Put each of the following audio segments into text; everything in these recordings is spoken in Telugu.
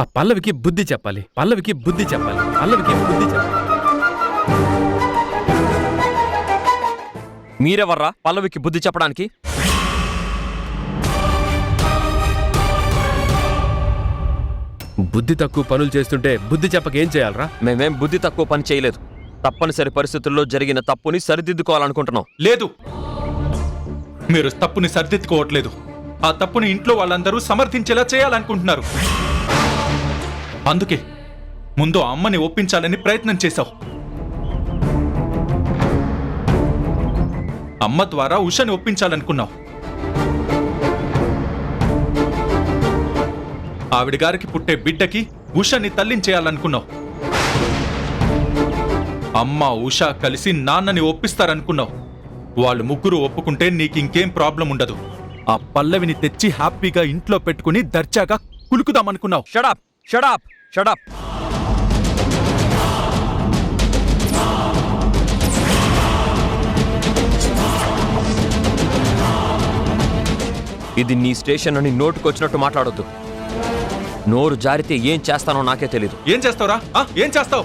ఆ పల్లవికి బుద్ధి చెప్పాలి, పల్లవికి బుద్ధి చెప్పాలి, పల్లవికి బుద్ధి చెప్పాలి. మీరెవర్రా పల్లవికి బుద్ధి చెప్పడానికి? బుద్ధి తక్కువ పనులు చేస్తుంటే బుద్ధి చెప్పకేం చేయాలరా? మేమేం బుద్ధి తక్కువ పని చేయలేదు. తప్పనిసరి పరిస్థితుల్లో జరిగిన తప్పుని సరిదిద్దుకోవాలనుకుంటున్నాం. లేదు, మీరు తప్పుని సరిదిద్దుకోవట్లేదు. ఆ తప్పుని ఇంట్లో వాళ్ళందరూ సమర్థించేలా చేయాలనుకుంటున్నారు. అందుకే ముందు అమ్మని ఒప్పించాలని ప్రయత్నం చేశావు. అమ్మ ద్వారా ఉషని ఒప్పించాలనుకున్నావు. ఆవిడ గారికి పుట్టే బిడ్డకి ఉషని తల్లించేయాలనుకున్నావు. అమ్మ ఉష కలిసి నాన్నని ఒప్పిస్తారనుకున్నావు. వాళ్ళు ముగ్గురు ఒప్పుకుంటే నీకింకేం ప్రాబ్లం ఉండదు. ఆ పల్లవిని తెచ్చి హ్యాపీగా ఇంట్లో పెట్టుకుని దర్జాగా కులుకుదామనుకున్నావు. Shut up shut up shut up. ఇది నీ స్టేషన్ అని నోటుకొచ్చినట్టు మాట్లాడొద్దు. నోరు జారితే ఏం చేస్తానో నాకే తెలీదు. ఏం చేస్తావురా? ఏం చేస్తావు?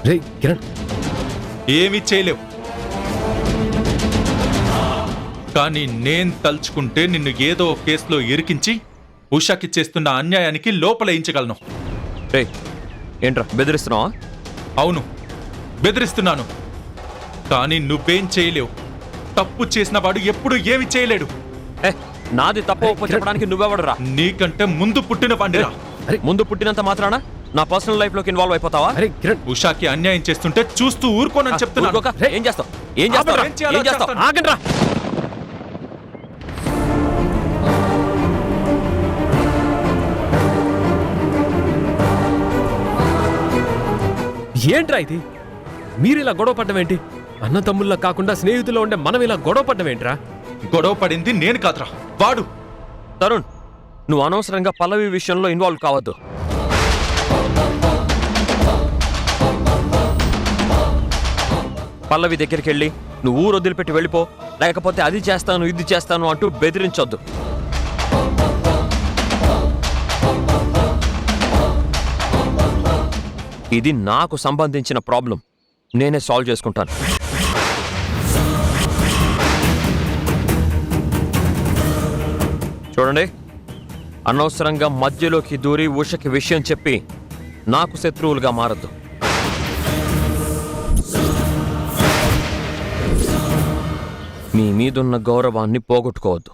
రే కిరణ్, ఏమీ చేయలేవు. కానీ నేను తలుచుకుంటే నిన్ను ఏదో కేసులో ఇరికించి ఉషాకి చేస్తున్న అన్యాయానికి లోపలేయించగలను. రే ఏంట్రా బెదిరిస్తున్నావా? అవును, బెదిరిస్తున్నాను. కానీ నువ్వేం చేయలేవు. తప్పు చేసిన వాడు ఎప్పుడు ఏమి చేయలేడు. నాది తప్పు ఒప్పు చెప్పడానికి నువ్వెవడురా? నీకంటే ముందు పుట్టిన వాడిరా. ముందు పుట్టినంత మాత్రానా నా పర్సనల్ లైఫ్ లోకి ఇన్వాల్వ్ అయిపోతావా? ఉషాకి అన్యాయం చేస్తుంటే చూస్తూ ఊరుకోనని చెప్తున్నాను. ఏం చేస్తావు? ఏం చేస్తావు? ఏం చేస్తావు? ఆగండ్రా. ఏంట్రా ఇది? మీరు ఇలా గొడవ పడ్డం ఏంటి? అన్న తమ్ముళ్ళ కాకుండా స్నేహితుల్లో ఉండే మనం ఇలా గొడవ పడ్డం ఏంట్రా? గొడవ పడింది నేను కాదురా, వాడు. తరుణ్, నువ్వు అనవసరంగా పల్లవి విషయంలో ఇన్వాల్వ్ కావద్దు. పల్లవి దగ్గరికి వెళ్ళి నువ్వు ఊరు వదిలిపెట్టి వెళ్ళిపో, లేకపోతే అది చేస్తాను ఇది చేస్తాను అంటూ బెదిరించొద్దు. ఇది నాకు సంబంధించిన ప్రాబ్లం. నేనే సాల్వ్ చేసుకుంటాను. చూడండి, అనవసరంగా మధ్యలోకి దూరి ఉషకి విషయం చెప్పి నాకు శత్రువులుగా మారద్దు. మీ మీదున్న గౌరవాన్ని పోగొట్టుకోవద్దు.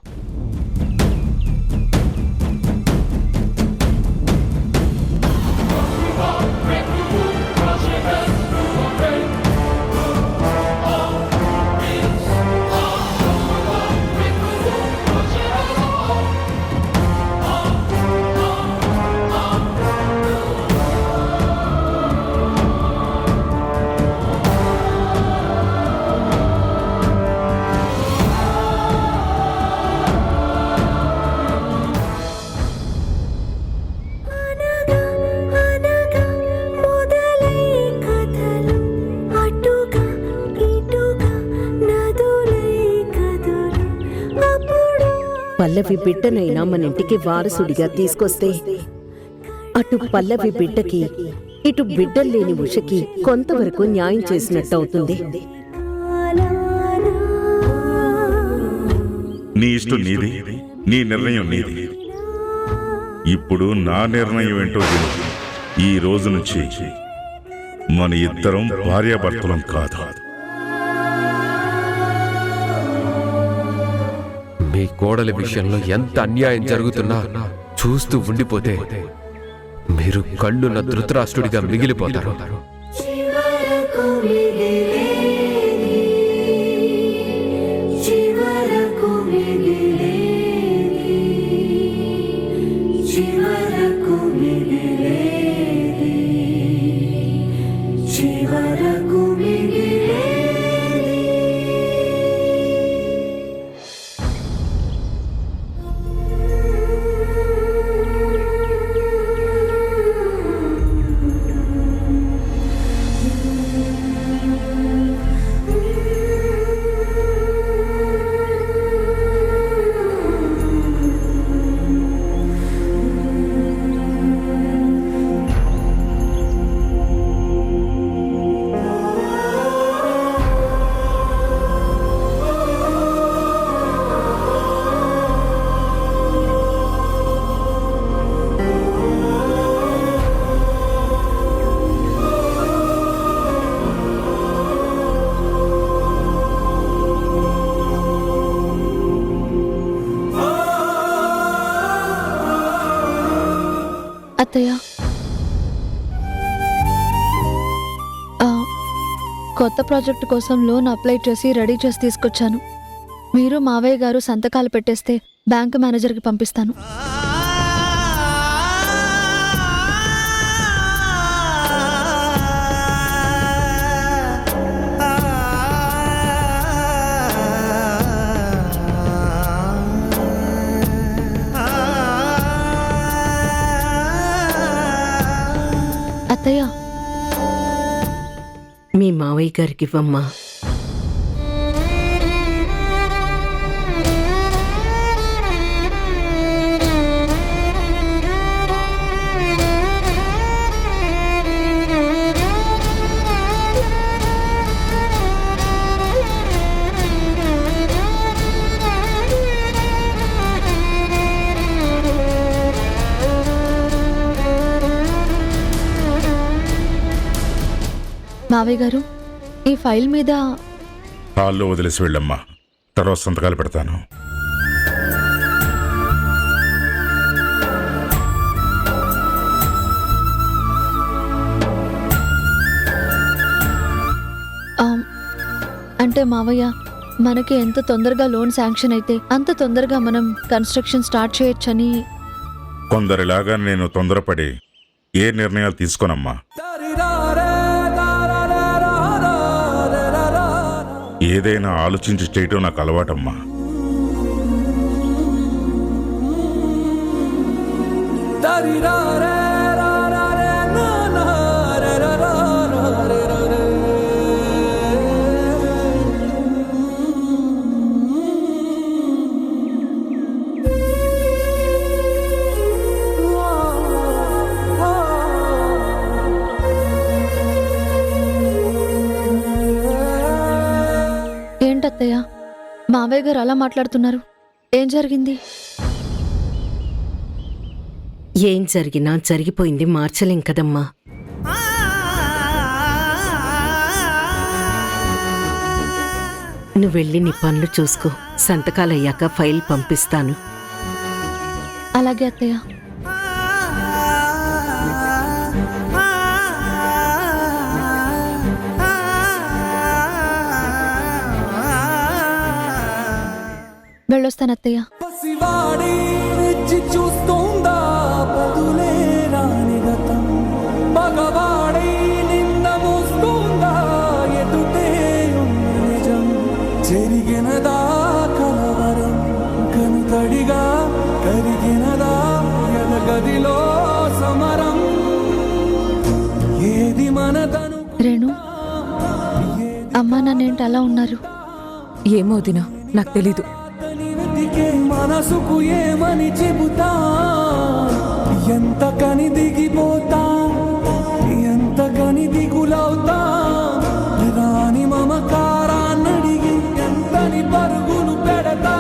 పల్లవి బిడ్డనైనా మన ఇంటికి వారసుడిగా తీసుకొస్తే అటు పల్లవి బిడ్డకి ఇటు బిడ్డల్లేని ఉషకి కొంతవరకు న్యాయం చేసినట్టవుతుంది. నీ ఇష్టం నీది, నీ నిర్ణయం నీది. ఇప్పుడు నా నిర్ణయం ఏంటో విను. ఈ రోజు నుంచి మన ఇద్దరం భార్యాభర్తలం కాదు. మీ కోడలి విషయంలో ఎంత అన్యాయం జరుగుతున్నా చూస్తూ ఉండిపోతే మీరు కళ్ళున్న ధృతరాష్ట్రుడిగా మిగిలిపోతారు. అత్తయ్య, కొత్త ప్రాజెక్టు కోసం లోన్ అప్లై చేసి రెడీ చేసి తీసుకొచ్చాను. మీరు మావయ్య గారు సంతకాలు పెట్టేస్తే బ్యాంక్ మేనేజర్కి పంపిస్తాను. అత్తయ్య, మీ మావయ్య గారికి ఇవ్వమ్మా. మావయ్య గారు, ఈ ఫైల్ మీద హాల్లో వదిలేసి వెళ్ళమ్మా, తర్వాత సంతకాలు పెడతాను. అంటే మావయ్య, మనకి ఎంత తొందరగా లోన్ శాంక్షన్ అయితే అంత తొందరగా మనం కన్స్ట్రక్షన్ స్టార్ట్ చేయొచ్చని. కొందరిలాగా నేను తొందరపడి ఏ నిర్ణయాలు తీసుకోనమ్మా. ఏదైనా ఆలోచించి చేయటం నాకు అలవాటమ్మా. ఏంటత్తయ్య, మావయ్య గారు అలా మాట్లాడుతున్నారు? ఏం జరిగింది? ఏం జరిగినా జరిగిపోయింది, మార్చలేం కదమ్మా. నువ్వు వెళ్ళి నీ పనులు చూసుకో. సంతకాలయ్యాక ఫైల్ పంపిస్తాను. అలాగే అత్తయ్య. వెళ్ళొస్తాను అత్తయ్య. జరిగినదా కలవరం కనుతడిగా కరిగినదా ఎనగదిలో సమరం ఏది మనదను. రేణు, అమ్మా నాన్నేంటి అలా ఉన్నారు? ఏమో దినా, నాకు తెలీదు. మనసుకు ఏమని చెబుతా, ఎంత కని దిగిపోతా, ఎంత కని దిగులవుతా, రాని మమకారాన్నడిగి ఎంతని పరుగులు పెడతా.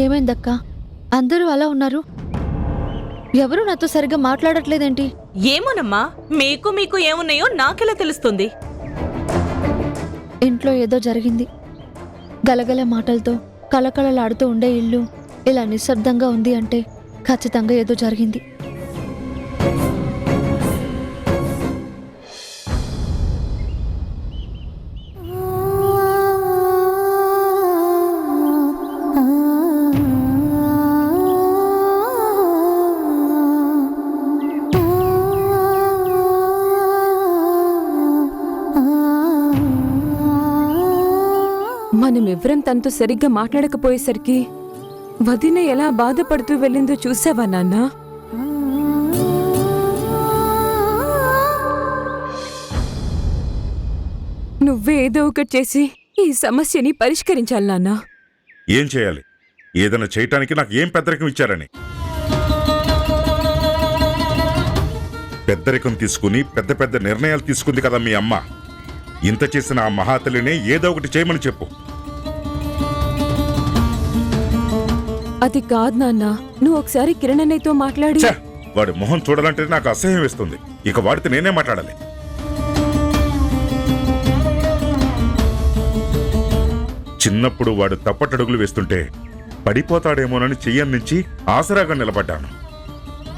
ఏమైందక్క? అందరూ అలా ఉన్నారు. ఎవరు నాతో సరిగ్గా మాట్లాడట్లేదేంటి? ఏమోనమ్మా, మీకు ఏమున్నాయో నాకెలా తెలుస్తుంది? ఇంట్లో ఏదో జరిగింది. గలగల మాటలతో కలకలలాడుతూ ఉండే ఇల్లు ఇలా నిశ్శబ్దంగా ఉంది అంటే ఖచ్చితంగా ఏదో జరిగింది. మనమెవ్వరం తనతో సరిగ్గా మాట్లాడకపోయేసరికి వదిన ఎలా బాధపడుతూ వెళ్ళిందో చూసావా నాన్న? నువ్వే ఏదో ఒకటి చేసి ఈ సమస్యని పరిష్కరించాలి నాన్న. ఏం చేయాలి? ఏదైనా చేయటానికి నాకు ఏం పెద్దరికం ఇచ్చారని? పెద్దరికం తీసుకుని పెద్ద పెద్ద నిర్ణయాలు తీసుకుంది కదా మీ అమ్మ. ఇంత చేసిన ఆ మహాతల్లినే ఏదో ఒకటి చేయమని చెప్పు. అది కాదు నాన్న, నువ్వు ఒకసారి కిరణ్ అన్నయ్యతో మాట్లాడి. ఛ! వాడి మొహం చూడాలంటే నాకు అసహ్యం వేస్తుంది. ఇక వాడితే నేనే మాట్లాడాలి. చిన్నప్పుడు వాడు తప్పటడుగులు వేస్తుంటే పడిపోతాడేమోనని చెయ్యన్నించి ఆసరాగా నిలబడ్డాను.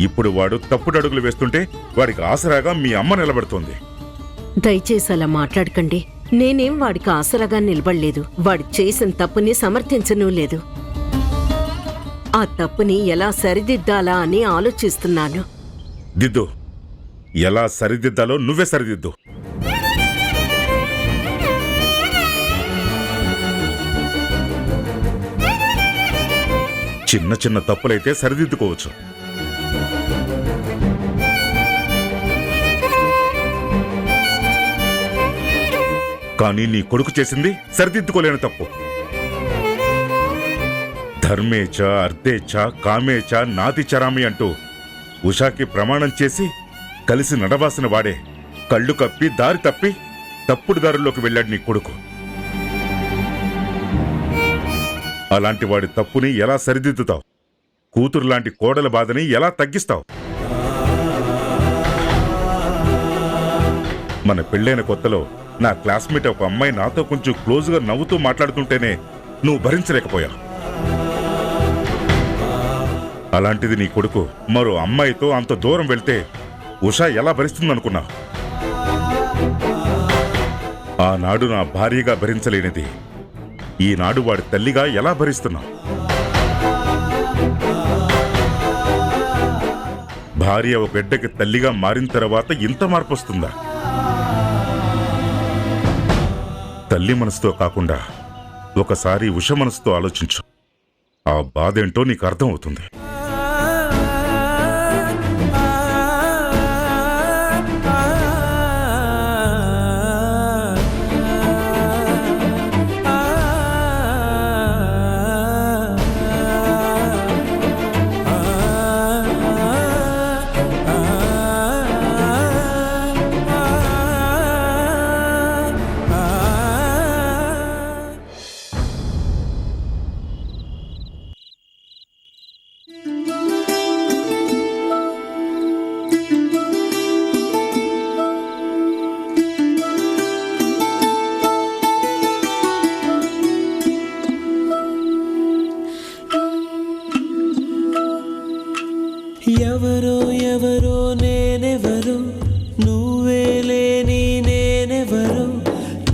ఇప్పుడు వాడు తప్పుడడుగులు వేస్తుంటే వాడికి ఆసరాగా మీ అమ్మ నిలబడుతోంది. దయచేసి అలా మాట్లాడకండి. నేనేం వాడికి ఆసరాగా నిలబడలేదు. వాడు చేసిన తప్పుని సమర్థించనూ లేదు. ఆ తప్పుని ఎలా సరిదిద్దాలా అని ఆలోచిస్తున్నాను. దిద్దు. ఎలా సరిదిద్దాలో నువ్వే సరిదిద్దు. చిన్న చిన్న తప్పులైతే సరిదిద్దుకోవచ్చు. కానీ నీ కొడుకు చేసింది సరిదిద్దుకోలేని తప్పు. ధర్మేచ అర్థేచ కామేచ నాతి చరామి అంటూ ఉషాకి ప్రమాణం చేసి కలిసి నడవాసిన వాడే కళ్ళు కప్పి దారి తప్పి తప్పుడు దారుల్లోకి వెళ్ళాడు నీ కొడుకు. అలాంటి వాడి తప్పుని ఎలా సరిదిద్దుతావు? కూతురు లాంటి కోడల బాధని ఎలా తగ్గిస్తావు? మన పెళ్ళైన కొత్తలో నా క్లాస్మేట్ ఒక అమ్మాయి నాతో కొంచెం క్లోజ్గా నవ్వుతూ మాట్లాడుతుంటేనే నువ్వు భరించలేకపోయావు. అలాంటిది నీ కొడుకు మరో అమ్మాయితో అంత దూరం వెళ్తే ఉషా ఎలా భరిస్తుందనుకున్నావు? ఆనాడు నా భార్యగా భరించలేనిది ఈనాడు వాడి తల్లిగా ఎలా భరిస్తున్నావు? భార్య ఒక బిడ్డకి తల్లిగా మారిన తర్వాత ఇంత మార్పు వస్తుందా? తల్లి మనసుతో కాకుండా ఒకసారి ఉష మనసుతో ఆలోచించు. ఆ బాధేంటో నీకు అర్థం అవుతుంది. ఎవరో ఎవరో నేనెవరో, నువ్వే లేని నేనెవరో,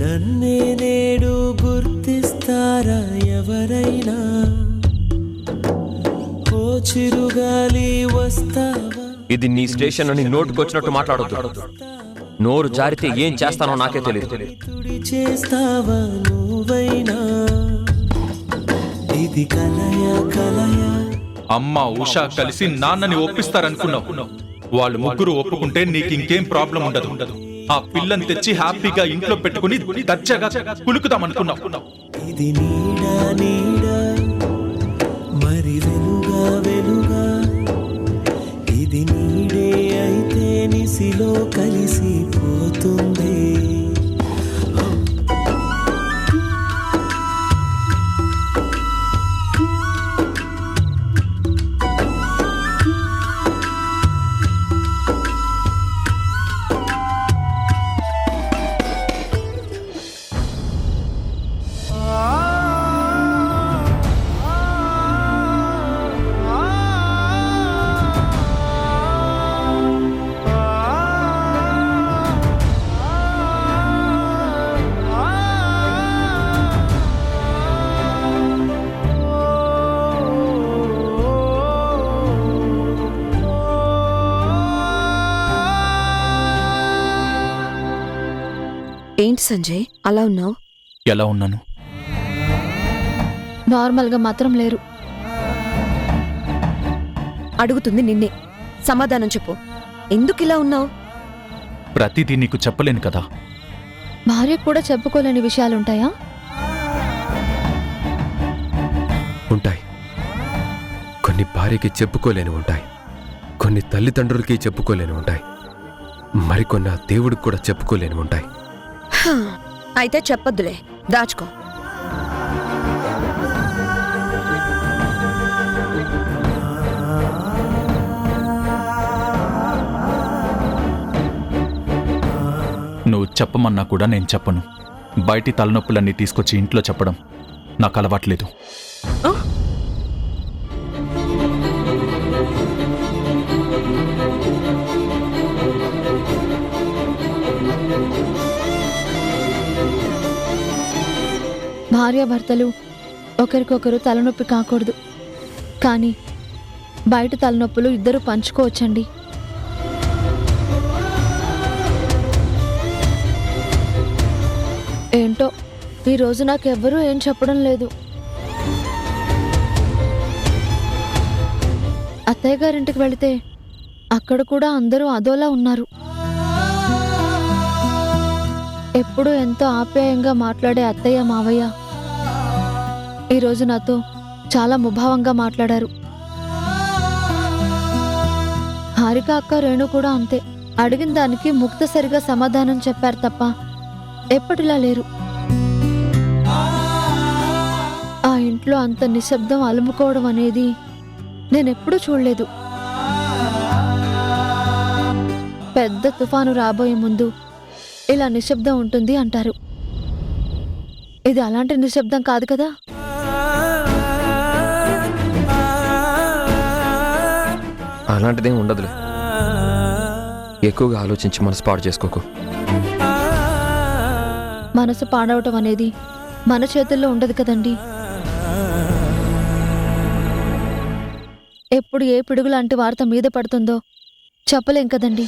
నన్నే నేడు గుర్తిస్తారా ఎవరైనా? ఓ చిరుగాలి వస్తావా? ఇది నీ స్టేషన్ అని నోటుకొచ్చినట్టు మాట్లాడొద్దు. నోరు జారితే ఏం చేస్తానో నాకే తెలియదు. తుడి చేస్తావా నువ్వైనా? ఇది కలయా కలయా? అమ్మ ఉషా కలిసి నాన్నని ఒప్పిస్తారనుకున్నావు. వాళ్ళు ముగ్గురు ఒప్పుకుంటే నీకు ఇంకేం ప్రాబ్లం ఉండదు. ఆ పిల్లని తెచ్చి హ్యాపీగా ఇంట్లో పెట్టుకుని దర్జాగా కులుకుతామనుకున్నావు. ఇది నీడా నీడా మరి వెలుగా వెలుగా, ఇది నీడే అయితే నిసిలో కలిసిపోతుంది. ఏంటి సంజయ్ అలా ఉన్నావు? ఎలా ఉన్నాను? నార్మల్గా మాత్రం లేరు. అడుగుతుంది నిన్నే, సమాధానం చెప్పు. ఎందుకు ఇలా ఉన్నావు? ప్రతిదీ నీకు చెప్పలేను కదా. భార్యకు కూడా చెప్పుకోలేని విషయాలుంటాయా? ఉంటాయి. కొన్ని భార్యకి చెప్పుకోలేని ఉంటాయి, కొన్ని తల్లిదండ్రులకి చెప్పుకోలేని ఉంటాయి. మరికొన్న దేవుడికి కూడా చెప్పుకోలేని ఉంటాయి. అయితే చెప్పొద్దులే, దాచుకో. నువ్వు చెప్పమన్నా కూడా నేను చెప్పను. బయటి తలనొప్పులన్నీ తీసుకొచ్చి ఇంట్లో చెప్పడం నాకు అలవాట్లేదు. భార్యాభర్తలు ఒకరికొకరు తలనొప్పి కాకూడదు, కానీ బయట తలనొప్పులు ఇద్దరు పంచుకోవచ్చండి. ఏంటో ఈరోజు నాకెవ్వరూ ఏం చెప్పడం లేదు. అత్తయ్య గారింటికి వెళితే అక్కడ కూడా అందరూ అదోలా ఉన్నారు. ఎప్పుడూ ఎంతో ఆప్యాయంగా మాట్లాడే అత్తయ్య మావయ్య ఈరోజు నాతో చాలా ముభావంగా మాట్లాడారు. హారిక అక్క రేణు కూడా అంతే. అడిగిన దానికి ముక్తసరిగా సమాధానం చెప్పారు తప్ప ఎప్పటిలా లేరు. ఆ ఇంట్లో అంత నిశ్శబ్దం అలుముకోవడం అనేది నేనెప్పుడూ చూడలేదు. పెద్ద తుఫాను రాబోయే ముందు ఇలా నిశ్శబ్దం ఉంటుంది అంటారు. ఇది అలాంటి నిశ్శబ్దం కాదు కదా. అలాంటిదేం ఉండదులే. ఎక్కువగా ఆలోచించి మనసు పాడు చేసుకోకు. మనసు పాడవటం అనేది మన చేతుల్లో ఉండదు కదండి. ఎప్పుడు ఏ పిడుగు లాంటి వార్త మీద పడుతుందో చెప్పలేం కదండి.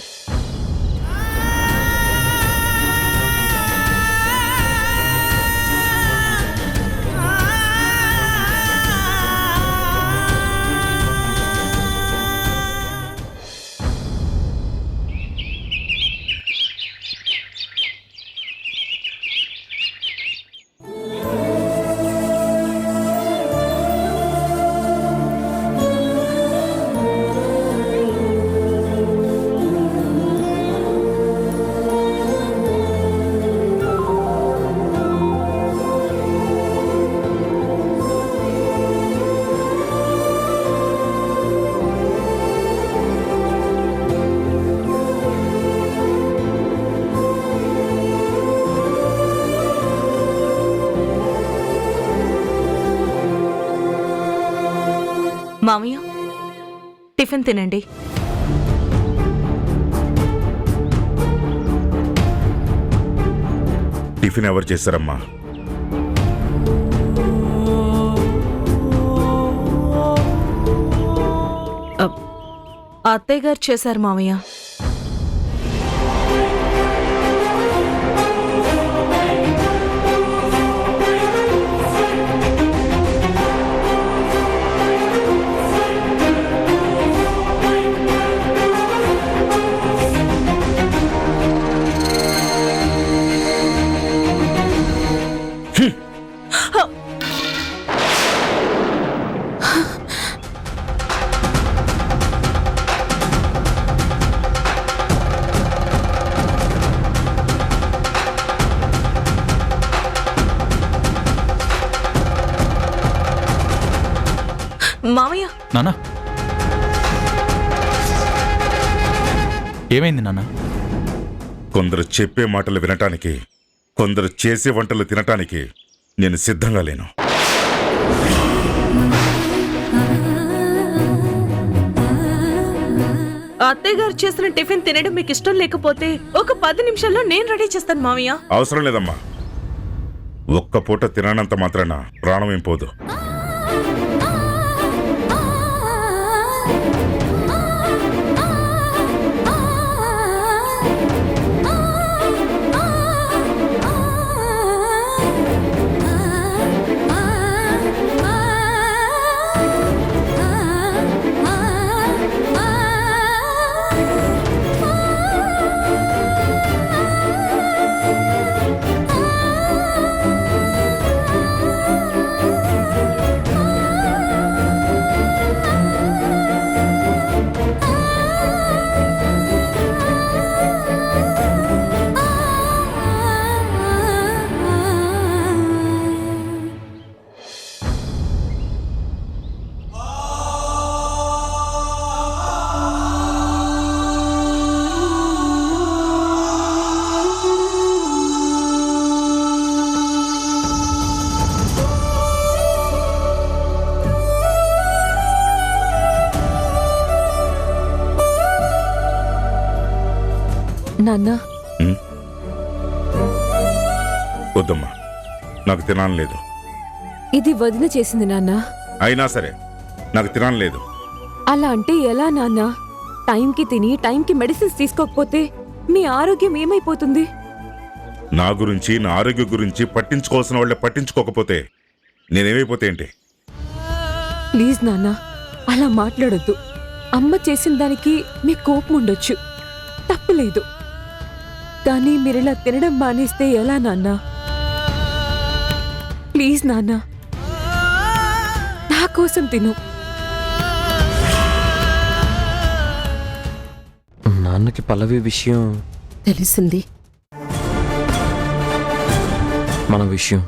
మామయ్య, టిఫిన్ తినండి. టిఫిన్ ఎవరు చేశారమ్మా? అత్తయ్య గారు చేశారు మామయ్య. మామయ్య, నానా ఏమైంది నాన్న? కొందరు చెప్పే మాటలు వినటానికి, కొందరు చేసే వంటలు తినటానికి నేను సిద్ధంగా లేను. అత్తయ్య గారు చేసిన టిఫిన్ తినడం మీకు ఇష్టం లేకపోతే ఒక 10 నిమిషాల్లో నేను రెడీ చేస్తాను మామయ్య. అవసరం లేదమ్మా. ఒక్క పూట తిననంత మాత్రాన ప్రాణం ఏం పోదు. నాన్న ఉమ్? వద్దమ్మా, నాకు తినాలని లేదు. ఇది వదిన చేసింది నాన్న. అయినా సరే నాకు తినాలని లేదు. అలా అంటే ఎలా నాన్న? టైంకి తిని టైంకి మెడిసిన్స్ తీసుకోకపోతే మీ ఆరోగ్యం ఏమైపోతుంది? నా గురించి, నా ఆరోగ్యం గురించి పట్టించుకోవాల్సిన వాళ్ళే పట్టించుకోకపోతే నేనేమైపోతే ఏంటి? ప్లీజ్ నాన్న, అలా మాట్లాడొద్దు. అమ్మ చేసిన దానికి మీ కోపం ఉండొచ్చు, తప్పులేదు. కానీ మీరిలా తినడం మానేస్తే ఎలా నాన్న? ప్లీజ్ నాన్న, నా కోసం తిను. నాన్నకి పల్లవి విషయం, తెలిసింది. మన విషయం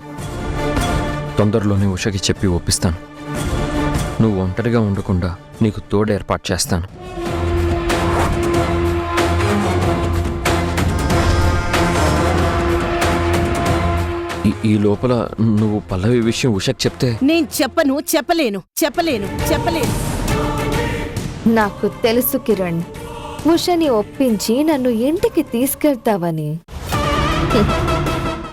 తొందరలోనే ఉషకి చెప్పి ఒప్పిస్తాను. నువ్వు ఒంటరిగా ఉండకుండా నీకు తోడు ఏర్పాటు చేస్తాను. ఈ లోపల నువ్వు పల్లవి విషయం ఉషకి చెప్తే నేను చెప్పలేను. నాకు తెలుసు కిరణ్, ఉషని ఒప్పించి నన్ను ఇంటికి తీసుకెళ్తావని.